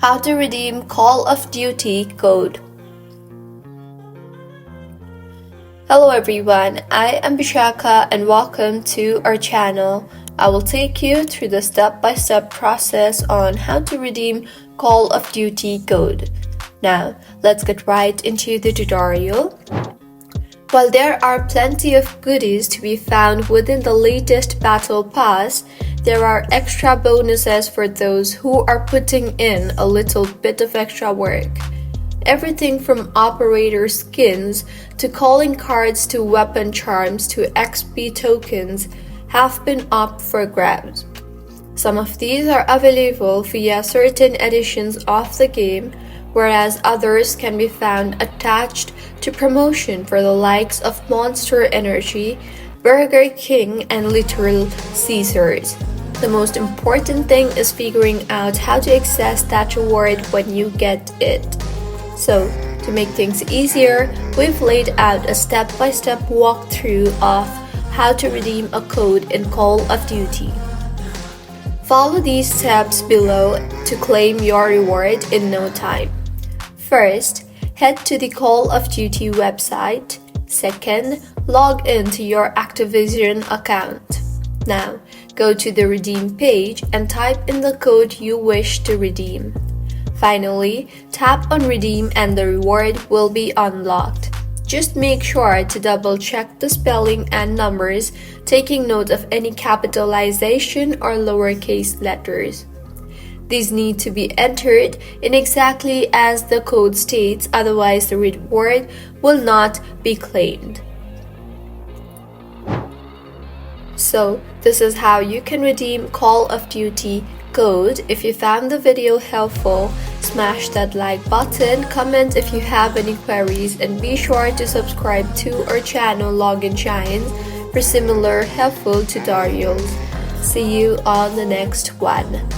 How to redeem Call of Duty code. Hello everyone, I am Bishaka and welcome to our channel. I will take you through the step-by-step process on how to redeem Call of Duty code. Now, let's get right into the tutorial. While there are plenty of goodies to be found within the latest Battle Pass, there are extra bonuses for those who are putting in a little bit of extra work. Everything from operator skins to calling cards to weapon charms to XP tokens have been up for grabs. Some of these are available via certain editions of the game, whereas others can be found attached to promotion for the likes of Monster Energy, Burger King, and Little Caesars. The most important thing is figuring out how to access that reward when you get it. So, to make things easier, we've laid out a step-by-step walkthrough of how to redeem a code in Call of Duty. Follow these steps below to claim your reward in no time. First, head to the Call of Duty website. Second, log in to your Activision account. Now, go to the redeem page and type in the code you wish to redeem. Finally, tap on redeem and the reward will be unlocked. Just make sure to double check the spelling and numbers, taking note of any capitalization or lowercase letters. These need to be entered in exactly as the code states, otherwise the reward will not be claimed. So, this is how you can redeem Call of Duty code. If you found the video helpful, smash that like button, comment if you have any queries, and be sure to subscribe to our channel Login Giants for similar helpful tutorials. See you on the next one.